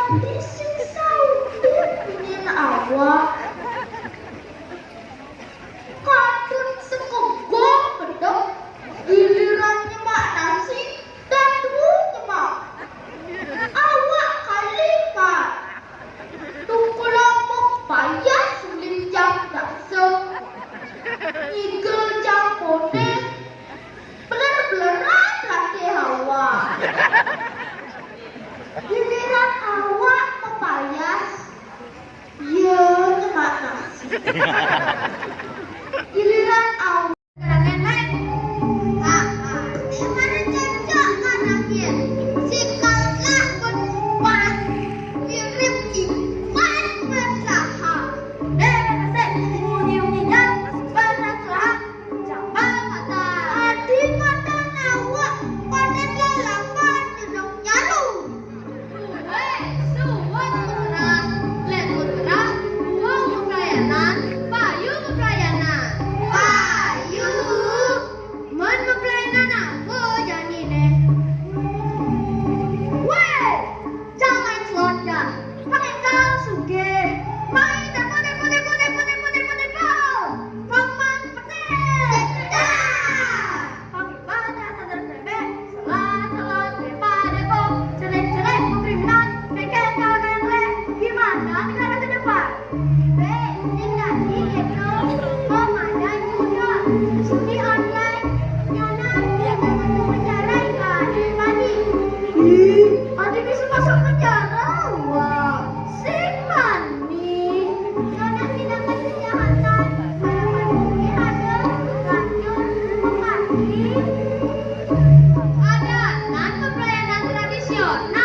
disiksa ingin awak katun sekegok bedok giliran nyemak nasi dan dua nyemak awak kalimat tukulomok payah sulit jam dasar igel jam pone beler-beleran laki hawa giliran awak mepayas ya nyemak nasi giliran awak nenek mana cocok anaknya sikaplah berubah kirim iman bersaha dan uni-uninya bersaha jangan kata di mata awak pada lalapan jenong nyalu suwat putra let putra uang pelayanan payu pelayanan payu men pelayanan apa jadi deh weh jangan selonja pakai kau suge main pone paman petir pagi sadar bebek selat daripada kau jelek-jelek kriminal keket kalau yang leh gimana negara ke depan tinggal di itu komandan juga studi online nyana dia masuk penjara ikan tadi ada bisa masuk penjara wah sing mani nyana tidak kejahatan harapan mungkin ada racun memati ada nan pelayanan tradisional